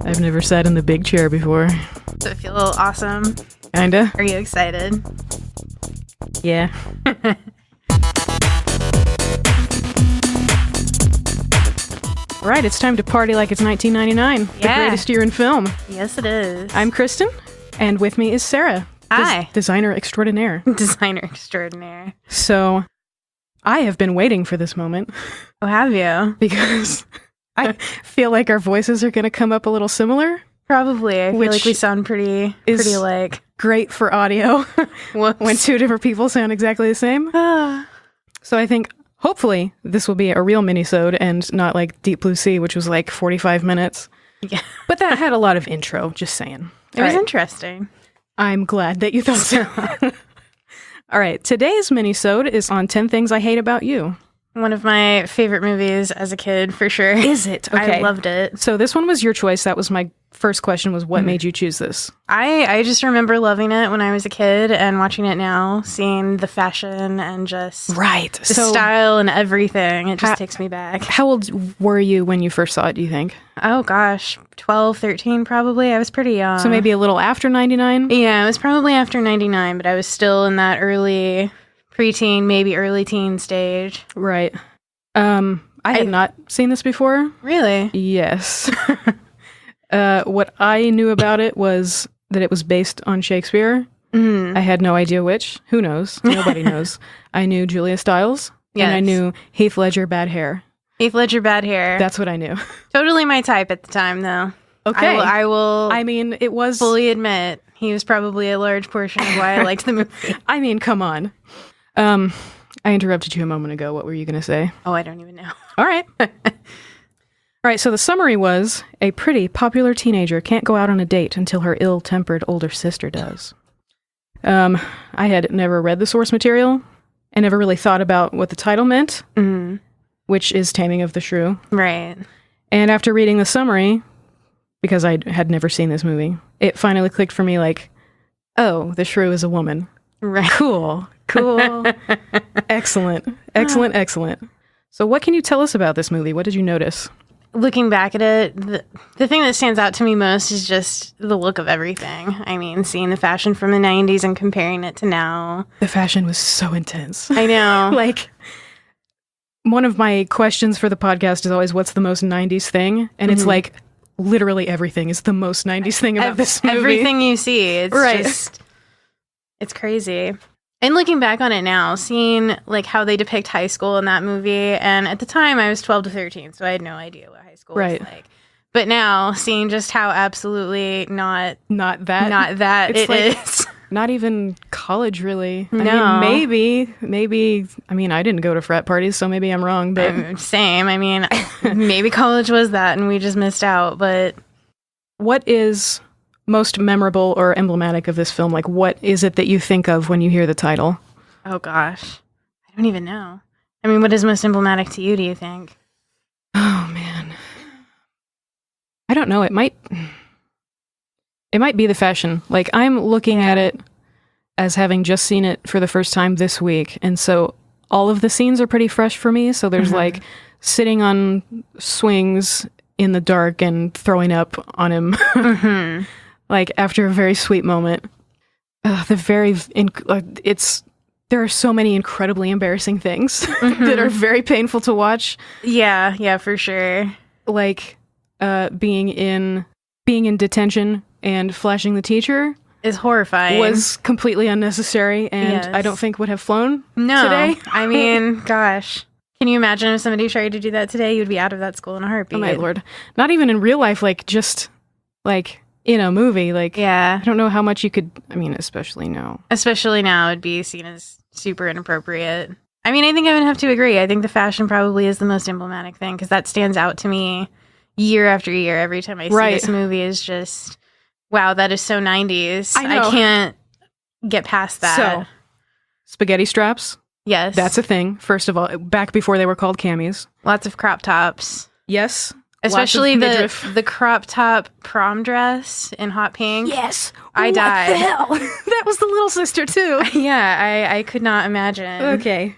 I've never sat in the big chair before. Does it feel awesome? Kinda. Are you excited? Yeah. All right, it's time to party like it's 1999. Yeah. The greatest year in film. Yes, it is. I'm Kristin, and with me is Sarah. Hi. Designer extraordinaire. Designer extraordinaire. So, I have been waiting for this moment. Oh, have you? Because I feel like our voices are going to come up a little similar. Probably. I feel like we sound pretty alike. Great for audio when two different people sound exactly the same. So I think, hopefully, this will be a real minisode and not like Deep Blue Sea, which was like 45 minutes. Yeah. But that had a lot of intro, just saying. It was interesting. I'm glad that you thought so. All right, today's minisode is on 10 Things I Hate About You. One of my favorite movies as a kid, for sure. Is it? Okay. I loved it. So this one was your choice. That was my first question, was what made you choose this? I just remember loving it when I was a kid and watching it now, seeing the fashion and just the style and everything. It just takes me back. How old were you when you first saw it, do you think? Oh, gosh. 12, 13 probably. I was pretty young. So maybe a little after 99? Yeah, it was probably after 99, but I was still in that early preteen, maybe early teen stage. Right. I had not seen this before. Really? Yes. What I knew about it was that it was based on Shakespeare. I had no idea which. Who knows? Nobody knows. I knew Julia Stiles. Yes. And I knew Heath Ledger, bad hair. Heath Ledger, bad hair. That's what I knew. Totally my type at the time, though. Okay. I will I mean, it was... fully admit he was probably a large portion of why I liked the movie. I mean, come on. I interrupted you a moment ago. What were you going to say? Oh, I don't even know. All right. All right, so the summary was, a pretty popular teenager can't go out on a date until her ill-tempered older sister does. I had never read the source material and never really thought about what the title meant, which is Taming of the Shrew. Right. And after reading the summary, because I had never seen this movie, it finally clicked for me like, oh, the shrew is a woman. Right. Cool. Excellent. So what can you tell us about this movie? What did you notice? Looking back at it, the thing that stands out to me most is just the look of everything. I mean, seeing the fashion from the 90s and comparing it to now. The fashion was so intense. I know. Like, one of my questions for the podcast is always, what's the most 90s thing? And it's like, literally everything is the most 90s thing about this movie. Everything you see. It's right. just, it's crazy. And looking back on it now, seeing like how they depict high school in that movie, and at the time I was 12 to 13, so I had no idea what high school was like. But now, seeing just how absolutely not that it's it like, is. Not even college, really. No. I mean, maybe, I mean, I didn't go to frat parties, so maybe I'm wrong, but... Same. I mean, maybe college was that and we just missed out, but... What is most memorable or emblematic of this film? Like, what is it that you think of when you hear the title? Oh, gosh. I don't even know. I mean, what is most emblematic to you, do you think? Oh, man. I don't know. It might be the fashion. Like, I'm looking at it as having just seen it for the first time this week, and so all of the scenes are pretty fresh for me. So there's like sitting on swings in the dark and throwing up on him. Like, after a very sweet moment. There are so many incredibly embarrassing things that are very painful to watch. Yeah, for sure. Like, being in detention and flashing the teacher is horrifying. Was completely unnecessary, and I don't think would have flown today. I mean, gosh. Can you imagine if somebody tried to do that today? You'd be out of that school in a heartbeat. Oh my lord. Not even in real life, like, just, like, in a movie. Like, I don't know how much you could, I mean, especially now. Especially now, it'd be seen as super inappropriate. I mean, I think I would have to agree. I think the fashion probably is the most emblematic thing, because that stands out to me year after year. Every time I see this movie is just, wow, that is so 90s. I can't get past that. So, spaghetti straps. Yes. That's a thing, first of all, back before they were called camis. Lots of crop tops. Yes. Especially the crop top prom dress in hot pink. Yes. I died. What the hell? That was the little sister, too. Yeah, I could not imagine. Okay.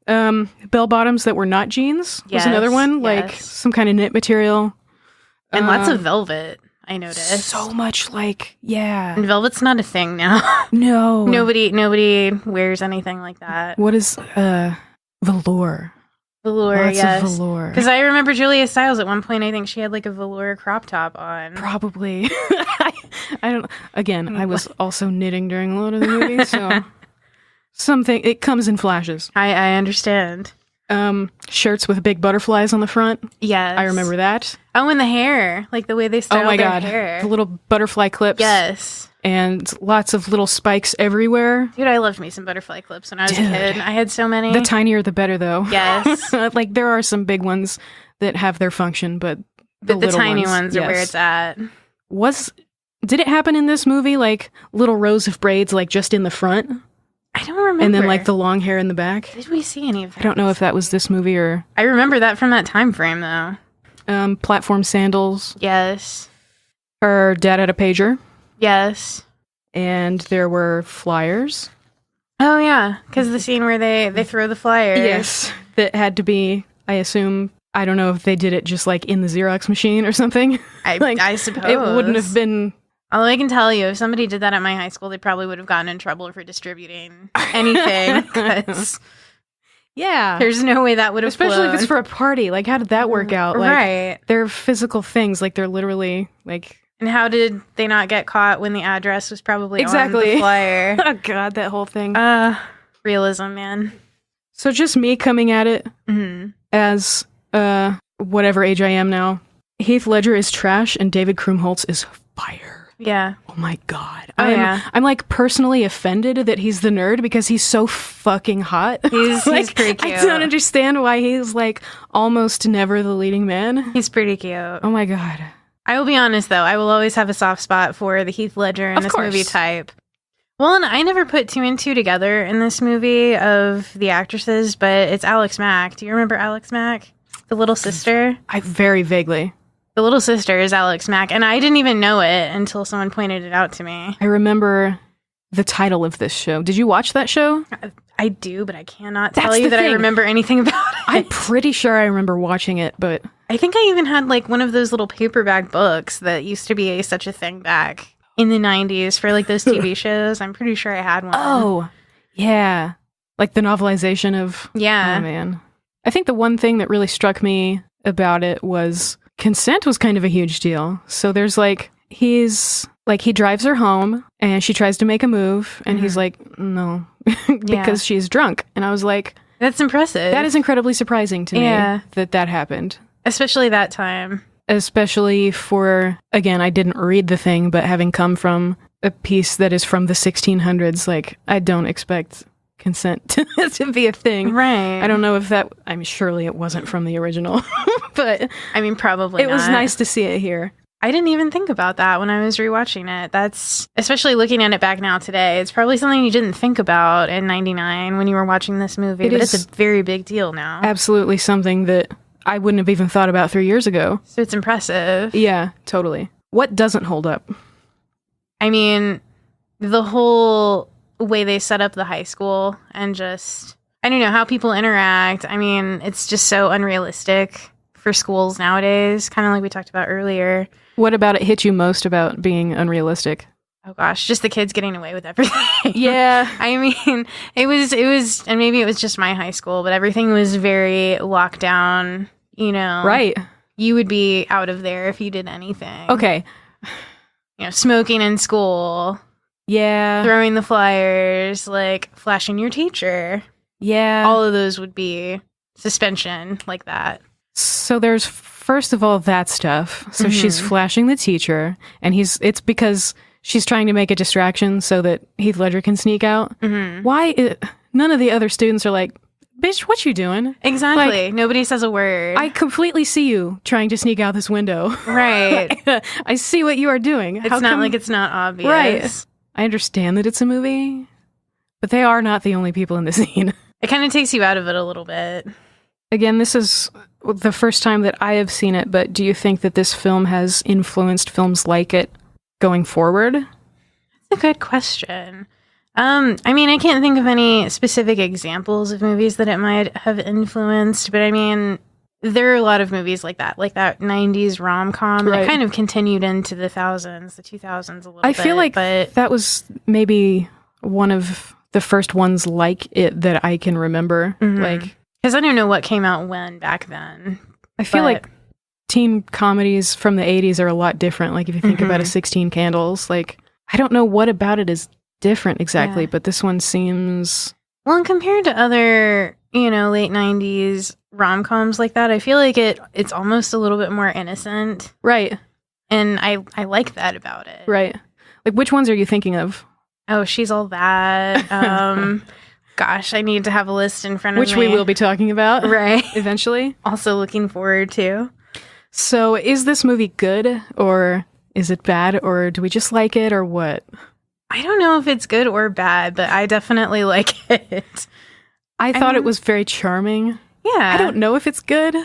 Bell bottoms that were not jeans was Yes, another one, like yes. some kind of knit material. And lots of velvet, I noticed. So much like, yeah. And velvet's not a thing now. No. Nobody wears anything like that. What is velour? Velour, Lots yes. of velour. Because I remember Julia Stiles at one point, I think she had like a velour crop top on. Probably. I don't. Again, I was also knitting during a lot of the movie, so something. It comes in flashes. I understand. Shirts with big butterflies on the front. Yes. I remember that. Oh, and the hair. Like the way they styled their hair. The little butterfly clips. Yes. And lots of little spikes everywhere. Dude, I loved me some butterfly clips when I was a kid. I had so many. The tinier the better, though. Yes. Like, there are some big ones that have their function, but the tiny ones are where it's at. Did it happen in this movie, like, little rows of braids, like, just in the front? I don't remember. And then, like, the long hair in the back? Did we see any of that? I don't know if that was this movie or... I remember that from that time frame, though. Platform sandals. Yes. Her dad had a pager. Yes. And there were flyers. Oh, yeah. Because the scene where they throw the flyers. Yes. That had to be, I assume... I don't know if they did it just, like, in the Xerox machine or something. I suppose. It wouldn't have been... Although I can tell you, if somebody did that at my high school, they probably would have gotten in trouble for distributing anything. Because yeah, there's no way that would have Especially flown. if it's for a party. Like, how did that work out? Like, right. They're physical things. Like, they're literally, like... And how did they not get caught when the address was probably on Exactly. the flyer? Oh, God, that whole thing. Realism, man. So just me coming at it as... whatever age I am now. Heath Ledger is trash and David Krumholtz is fire. Yeah. Oh my God. Yeah. I'm like personally offended that he's the nerd because he's so fucking hot. He's pretty cute. I don't understand why he's like almost never the leading man. He's pretty cute. Oh my God. I will be honest though, I will always have a soft spot for the Heath Ledger in this movie type. Well, and I never put two and two together in this movie of the actresses, but it's Alex Mack. Do you remember Alex Mack? The little sister? I very vaguely. The little sister is Alex Mack, and I didn't even know it until someone pointed it out to me. I remember the title of this show. Did you watch that show? I do, but I cannot tell you that I remember anything about it. I'm pretty sure I remember watching it, but... I think I even had like one of those little paperback books that used to be such a thing back in the 90s for like those TV shows. I'm pretty sure I had one. Oh, yeah. Like the novelization of... Yeah. Oh, man. I think the one thing that really struck me about it was consent was kind of a huge deal. So there's like, he drives her home and she tries to make a move and he's like, no, because she's drunk. And I was like, that's impressive. That is incredibly surprising to me that happened. Especially that time. Especially for, again, I didn't read the thing, but having come from a piece that is from the 1600s, like, I don't expect consent to be a thing. Right. I don't know if that, I mean, surely it wasn't from the original, but I mean, probably it was nice to see it here. I didn't even think about that when I was rewatching it. That's, especially looking at it back now today, it's probably something you didn't think about in 99 when you were watching this movie, but it's a very big deal now. Absolutely something that I wouldn't have even thought about 3 years ago. So it's impressive. Yeah, totally. What doesn't hold up? I mean, the whole way they set up the high school and just, I don't know, how people interact. I mean, it's just so unrealistic for schools nowadays, kind of like we talked about earlier. What about it hit you most about being unrealistic? Oh gosh, just the kids getting away with everything. Yeah. I mean, it was, and maybe it was just my high school, but everything was very locked down, you know. Right. You would be out of there if you did anything. Okay. You know, smoking in school. Yeah. Throwing the flyers, like flashing your teacher. Yeah. All of those would be suspension like that. So there's, first of all, that stuff. So she's flashing the teacher, and it's because she's trying to make a distraction so that Heath Ledger can sneak out. Why? None of the other students are like, bitch, what you doing? Exactly. Like, nobody says a word. I completely see you trying to sneak out this window. Right. I see what you are doing. It's not like it's not obvious. Right. I understand that it's a movie, but they are not the only people in the scene. It kind of takes you out of it a little bit. Again, this is the first time that I have seen it, but do you think that this film has influenced films like it going forward? That's a good question. I mean, I can't think of any specific examples of movies that it might have influenced, but I mean, there are a lot of movies like that 90s rom-com that kind of continued into the 2000s a little bit. I feel like that was maybe one of the first ones like it that I can remember. Like, because I don't know what came out when back then. I feel like teen comedies from the 80s are a lot different. Like, if you think about a 16 Candles, like, I don't know what about it is different exactly, but this one seems... Well, and compared to other, late 90s rom-coms like that, I feel like it's almost a little bit more innocent. Right. And I like that about it. Right. Like, which ones are you thinking of? Oh, She's All That. Gosh, I need to have a list in front of me. Which we will be talking about. Right. Eventually. Also looking forward to. So, is this movie good, or is it bad, or do we just like it, or what? I don't know if it's good or bad, but I definitely like it. I thought it was very charming. Yeah. I don't know if it's good.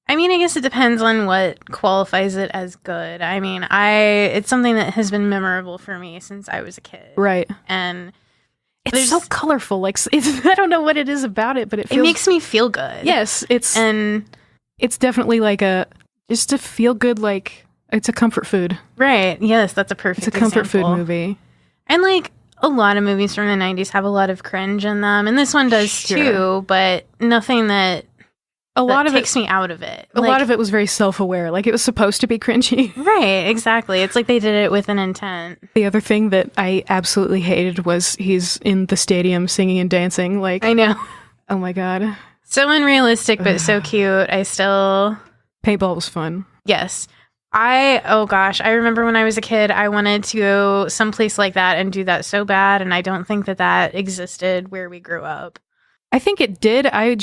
I mean, I guess it depends on what qualifies it as good. I mean, it's something that has been memorable for me since I was a kid. Right. And it's so colorful. Like, I don't know what it is about it, but it makes me feel good. Yes. It's definitely like just a feel good, like, it's a comfort food. Right. Yes, that's a perfect example. It's a comfort food movie. And, like, a lot of movies from the 90s have a lot of cringe in them. And this one does, too, but nothing that takes me out of it. A lot of it was very self-aware. Like, it was supposed to be cringy. Right, exactly. It's like they did it with an intent. The other thing that I absolutely hated was he's in the stadium singing and dancing. Like, I know. Oh, my God. So unrealistic, but so cute. Paintball was fun. Yes. I remember when I was a kid, I wanted to go someplace like that and do that so bad, and I don't think that existed where we grew up. I think it did. I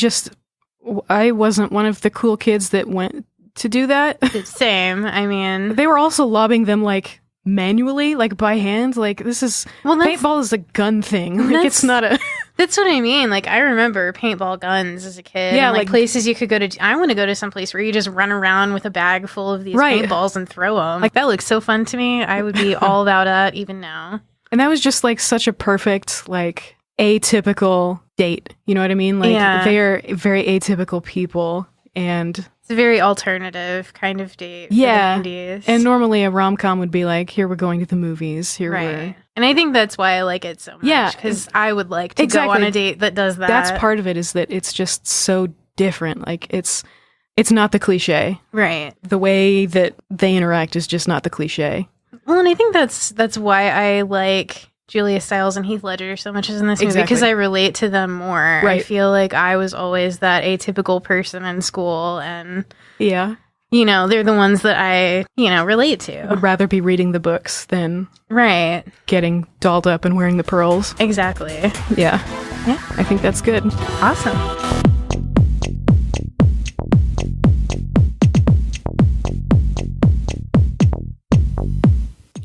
wasn't one of the cool kids that went to do that. Same. I mean... They were also lobbing them, like, manually, like, by hand. Like, paintball is a gun thing. Like, it's not a... That's what I mean. Like, I remember paintball guns as a kid. Yeah, and, like places you could go to. I want to go to some place where you just run around with a bag full of these paintballs and throw them. Like, that looks so fun to me. I would be all about that even now. And that was just, like, such a perfect, like, atypical date. You know what I mean? Like, they're very atypical people. And it's a very alternative kind of date. Yeah. For the 90s. And normally a rom-com would be like, here we're going to the movies. And I think that's why I like it so much. Yeah. Because I would like to go on a date that does that. That's part of it, is that it's just so different. Like, it's not the cliche. Right. The way that they interact is just not the cliche. Well, and I think that's why I like Julia Stiles and Heath Ledger so much in this movie, because I relate to them more. Right. I feel like I was always that atypical person in school, and they're the ones that I relate to. I would rather be reading the books than getting dolled up and wearing the pearls. Exactly. Yeah. I think that's good. Awesome.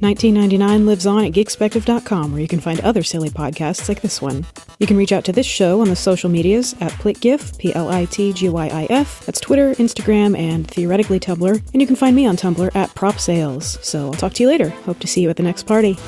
$19.99 lives on at geekspective.com, where you can find other silly podcasts like this one. You can reach out to this show on the social medias at Plitgif, Plitgyif. That's Twitter, Instagram, and theoretically Tumblr. And you can find me on Tumblr at PropSales. So I'll talk to you later. Hope to see you at the next party.